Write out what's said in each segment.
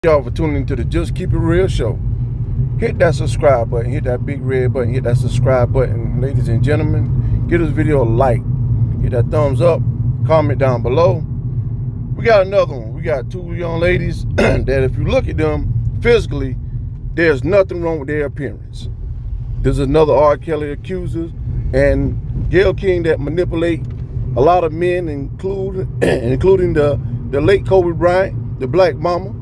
Y'all for tuning into the Just Keep It Real show. Hit that subscribe button, hit that big red button, hit that subscribe button, ladies and gentlemen. Give this video a like, hit that thumbs up, comment down below. We got another one. We got two young ladies that if you look at them physically, there's nothing wrong with their appearance. There's another R.kelly accuser and Gayle King that manipulate a lot of men, including the late Kobe Bryant, the black mama.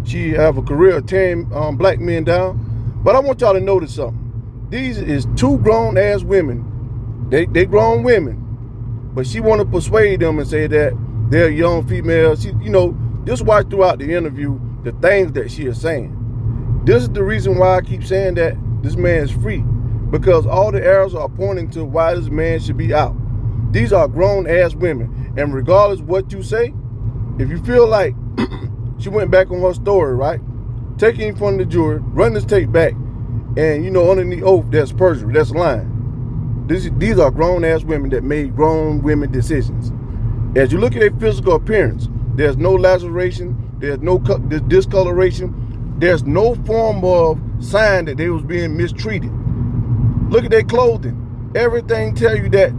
She have a career of tearing black men down. But I want y'all to notice something. These is two grown-ass women. They grown women. But she want to persuade them and say that they're young females. She, just watch throughout the interview the things that she is saying. This is the reason why I keep saying that this man is free. Because all the arrows are pointing to why this man should be out. These are grown-ass women. And regardless what you say, if you feel like she went back on her story, right? Taking in front of the jury, run this tape back, and underneath oath, that's perjury, that's lying. These are grown-ass women that made grown women decisions. As you look at their physical appearance, there's no laceration, there's no discoloration, there's no form of sign that they was being mistreated. Look at their clothing. Everything tell you that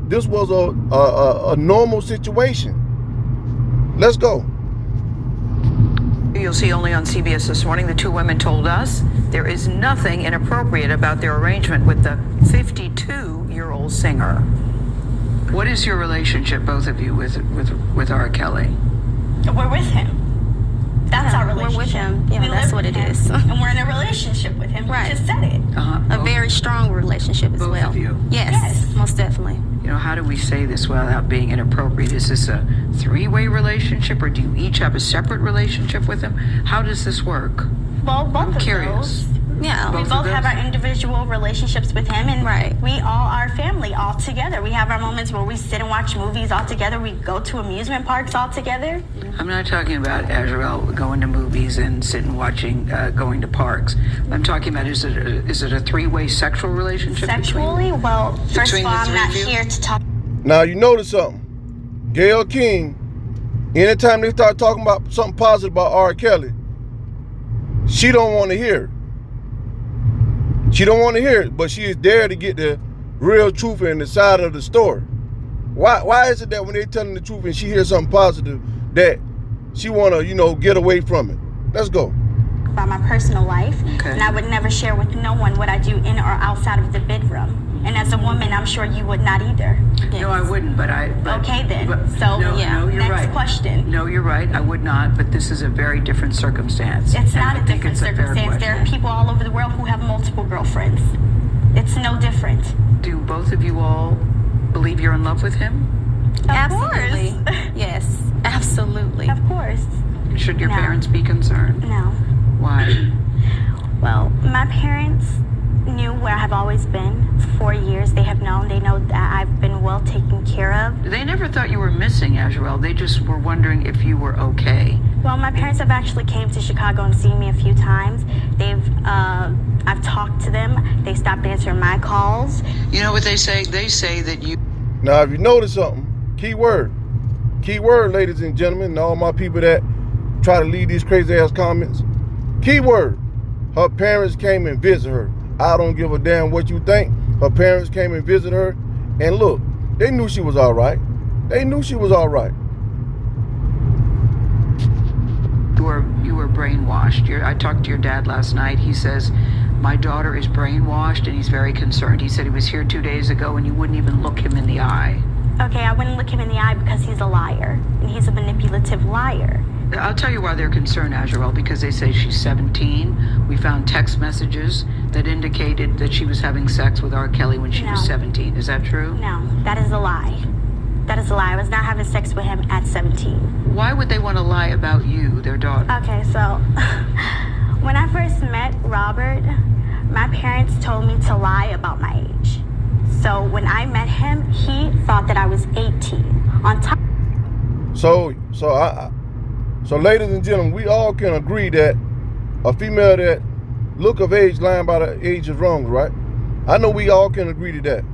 this was a normal situation. Let's go. You'll see only on CBS this morning, the two women told us there is nothing inappropriate about their arrangement with the 52-year-old singer. What is your relationship, both of you, with R. Kelly? We're with him. That's our relationship. We're with him. Yeah, that's what it is. And we're in a relationship with him. Right. We just said it. A very strong relationship as both well. Of you? Yes, most definitely. How do we say this without being inappropriate? Is this a three-way relationship, or do you each have a separate relationship with him? How does this work? Well, both I'm of curious. those. Yeah. We both have our individual relationships with him, and Right. we all are family all together. We have our moments where we sit and watch movies all together. We go to amusement parks all together. I'm not talking about Azrael going to movies and sitting watching, going to parks. I'm talking about is it a three-way sexual relationship? Sexually, well, first of Between all, the I'm three not of you? here to talk. Now you notice something. Gayle King, anytime they start talking about something positive about R. Kelly, she don't want to hear it. She don't want to hear it, but she is there to get the real truth and the side of the story. Why is it that when they're telling the truth and she hears something positive that she want to, get away from it? Let's go. About my personal life, Okay. and I would never share with no one what I do in or outside of the bedroom. And as a woman, I'm sure you would not either. No, I wouldn't, but Okay then. No, you're next right. question. No, you're right. I would not, but this is a very different circumstance. It's And not I a think different it's a fair circumstance. There are question. people all over the world who have multiple girlfriends. It's no different. Do both of you all believe you're in love with him? Absolutely. Course. Yes, absolutely. Of course. Should your No. parents be concerned? No. Why? Well, my parents knew where I have always been for 4 years. They have known. They know that I've been well taken care of. They never thought you were missing, Azrael. They just were wondering if you were okay. Well, my parents have actually came to Chicago and seen me a few times. I've talked to them. They stopped answering my calls. You know what they say? They say that you... Now, if you notice something, key word, ladies and gentlemen, and all my people that try to leave these crazy ass comments, key word, her parents came and visit her. I don't give a damn what you think. Her parents came and visited her, and look, they knew she was all right. They knew she was all right. You were brainwashed. I talked to your dad last night. He says, my daughter is brainwashed, and he's very concerned. He said he was here 2 days ago, and you wouldn't even look him in the eye. Okay, I wouldn't look him in the eye because he's a liar, and he's a manipulative liar. I'll tell you why they're concerned, Azrael, because they say she's 17. We found text messages that indicated that she was having sex with R. Kelly when she was No. 17. Is that true? No, that is a lie. That is a lie. I was not having sex with him at 17. Why would they want to lie about you, their daughter? Okay, so when I first met Robert, my parents told me to lie about my age. So when I met him, he thought that I was 18. On top. So ladies and gentlemen, we all can agree that a female that look of age lying by the age is wrong, right? I know we all can agree to that.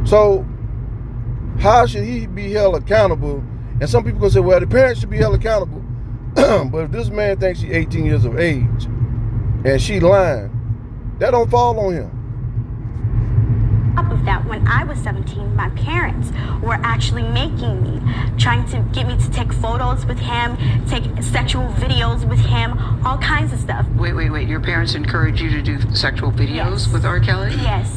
So how should he be held accountable? And some people can say, well, the parents should be held accountable. But if this man thinks she's 18 years of age and she lying, that don't fall on him. On top of that, when I was 17, my parents were actually making me, trying to get me to take photos with him, take sexual videos with him, all kinds of stuff. Wait. Your parents encouraged you to do sexual videos Yes. with R. Kelly? Yes.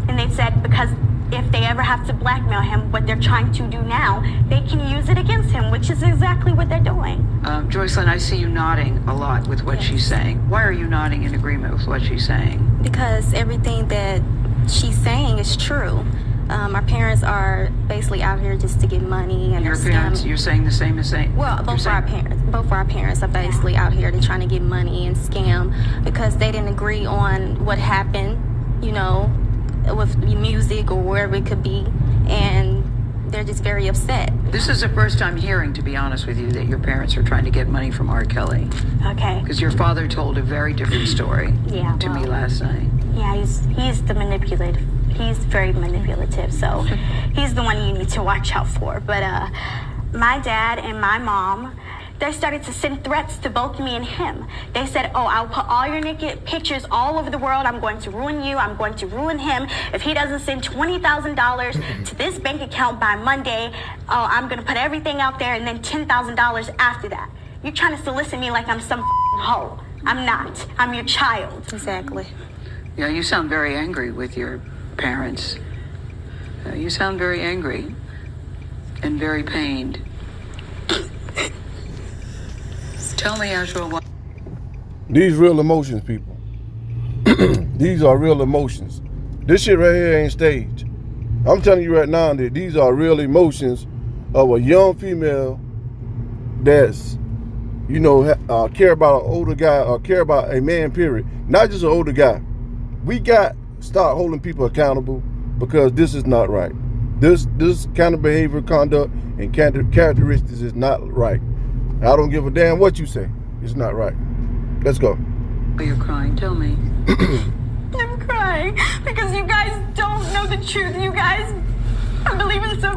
And they said because if they ever have to blackmail him, what they're trying to do now, they can use it against him, which is exactly what they're doing. Joycelyn, I see you nodding a lot with what she's saying. Why are you nodding in agreement with what she's saying? Because everything that she's saying is true. Our parents are basically out here just to get money and Your they're parents, scamming. you're saying the same as saying? Well, you're both of our parents are basically out here. They're trying to get money and scam because they didn't agree on what happened, you know, with music or wherever it could be, and they're just very upset. This is the first time hearing, to be honest with you, that your parents are trying to get money from R. Kelly. Okay. Because your father told a very different story Yeah, to me well. last night. Yeah, he's the manipulative. He's very manipulative, so he's the one you need to watch out for. But my dad and my mom, they started to send threats to both me and him. They said, oh, I'll put all your naked pictures all over the world. I'm going to ruin you. I'm going to ruin him. If he doesn't send $20,000 to this bank account by Monday, oh, I'm going to put everything out there and then $10,000 after that. You're trying to solicit me like I'm some hoe. I'm not. I'm your child. Exactly. Yeah, you sound very angry with your parents. You sound very angry and very pained. Tell me, Ashra, what... These real emotions, people. These are real emotions. This shit right here ain't staged. I'm telling you right now that these are real emotions of a young female that's, you know, care about an older guy or care about a man, period. Not just an older guy. We got to start holding people accountable because this is not right. This kind of behavior, conduct, and characteristics is not right. I don't give a damn what you say. It's not right. Let's go. Oh, you're crying. Tell me. I'm crying because you guys don't know the truth. You guys believe in some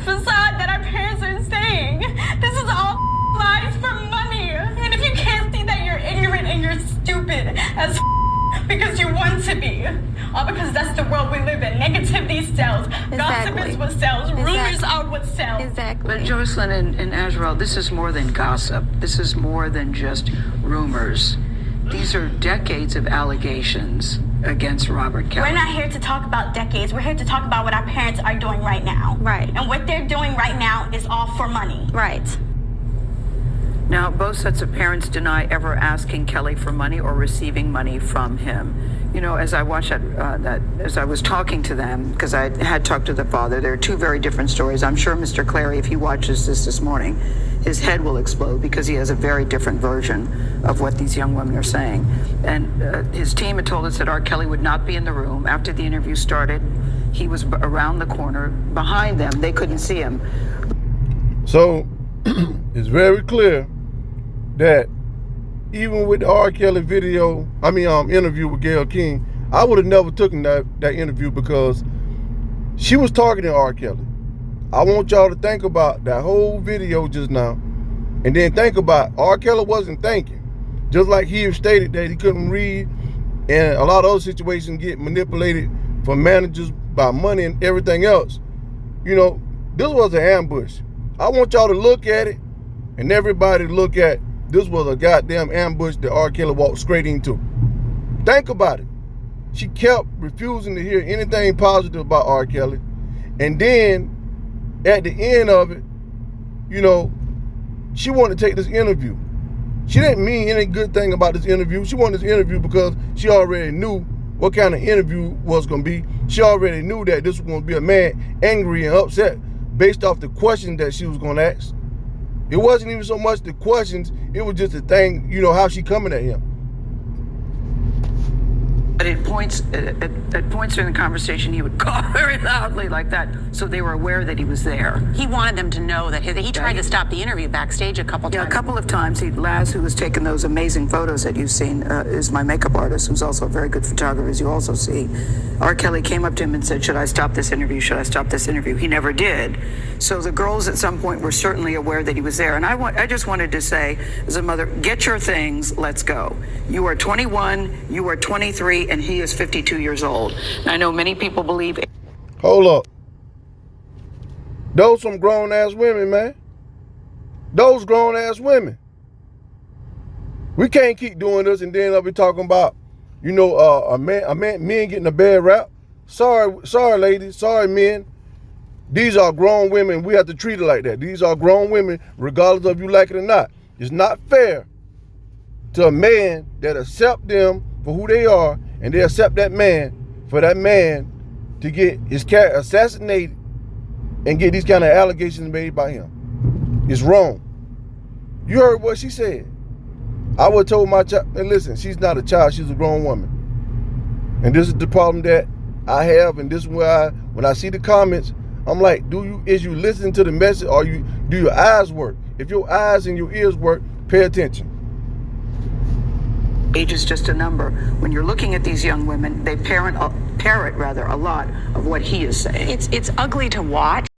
facade that our parents are saying. This is all lies for money. And if you can't see that, you're ignorant and you're stupid as because you want to be. All because that's the world we live in. Negativity sells. Gossip is what sells. Rumors are what sells. Exactly. But Joycelyn and Azrael, this is more than gossip. This is more than just rumors. These are decades of allegations against Robert Kelly. We're not here to talk about decades. We're here to talk about what our parents are doing right now. Right. And what they're doing right now is all for money. Right. Now, both sets of parents deny ever asking Kelly for money or receiving money from him. You know, as I watched as I was talking to them, because I had talked to the father, there are two very different stories. I'm sure Mr. Clary, if he watches this morning, his head will explode because he has a very different version of what these young women are saying. And his team had told us that R. Kelly would not be in the room. After the interview started, he was around the corner behind them. They couldn't see him. So it's very clear that even with the R. Kelly interview with Gayle King, I would have never taken that interview because she was targeting R. Kelly. I want y'all to think about that whole video just now, and then think about R. Kelly wasn't thinking. Just like he stated that he couldn't read, and a lot of other situations get manipulated from managers by money and everything else. You know, this was an ambush. I want y'all to look at it, and everybody look at this was a goddamn ambush that R. Kelly walked straight into. Think about it. She kept refusing to hear anything positive about R. Kelly. And then, at the end of it, you know, she wanted to take this interview. She didn't mean any good thing about this interview. She wanted this interview because she already knew what kind of interview was going to be. She already knew that this was going to be a man angry and upset based off the questions that she was going to ask. It wasn't even so much the questions, it was just the thing, you know, how she coming at him. But at points during the conversation, he would call very loudly like that, so they were aware that he was there. He wanted them to know that he tried to stop the interview backstage a couple times. Yeah, a couple of times. Laz, who was taking those amazing photos that you've seen, is my makeup artist, who's also a very good photographer, as you also see. R. Kelly came up to him and said, should I stop this interview? Should I stop this interview? He never did. So the girls at some point were certainly aware that he was there. And I just wanted to say, as a mother, get your things, let's go. You are 21, you are 23, and he is 52 years old. And I know many people believe. Hold up. Those some grown ass women, man. Those grown ass women. We can't keep doing this and then I'll be talking about, you know, men getting a bad rap. Sorry, ladies. Sorry, men. These are grown women. We have to treat it like that. These are grown women, regardless of you like it or not. It's not fair to a man that accept them for who they are, and they accept that man for that man to get his character assassinated and get these kind of allegations made by him. It's wrong. You heard what she said. I would have told my child, hey, listen, she's not a child, she's a grown woman. And this is the problem that I have, and this is where when I see the comments, I'm like, is you listening to the message, or do your eyes work? If your eyes and your ears work, pay attention. Age is just a number. When you're looking at these young women, they parrot a lot of what he is saying. It's ugly to watch.